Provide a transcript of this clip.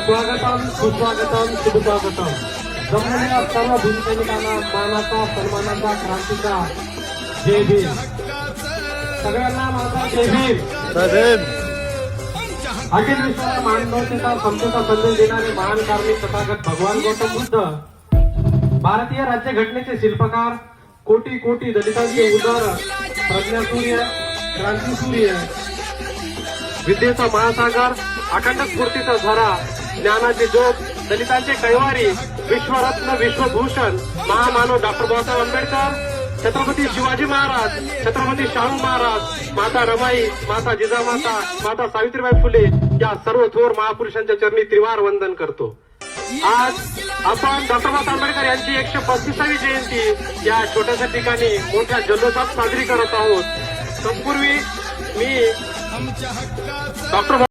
स्वागतम सुस्वागतम शुभस्वागतम. जमलेल्या सर्व भूमिसैनिकांना मानाचा सन्मानाचा क्रांतीचा जय भीम. सगळ्यांना माझा जय भीम. अखिल विश्वाला मानवतेचा समतेचा संदेश देणारे महान कार्मिक तथागत भगवान गौतम बुद्ध, भारतीय राज्यघटनेचे शिल्पकार, कोटी कोटी दलितांचे उदाहरण, प्रज्ञासूर्य, क्रांतीसूर्य, विद्येचा महासागर, अखंड स्फूर्तीचा झरा, ज्ञानाचे ज्योत, दलितांचे कैवारी, विश्वरत्न विश्वभूषण, महामानव डॉक्टर बाबासाहेब आंबेडकर, छत्रपती शिवाजी महाराज, छत्रपती शाहू महाराज, माता रमाई, माता जिजामाता, माता सावित्रीबाई फुले या सर्व थोर महापुरुषांच्या चरणी त्रिवार वंदन करतो. आज आपण डॉक्टर बाबासाहेब आंबेडकर यांची 135वी जयंती या छोट्याशा ठिकाणी मोठ्या जल्लोषात साजरी करत आहोत. तत्पूर्वी मी डॉक्टर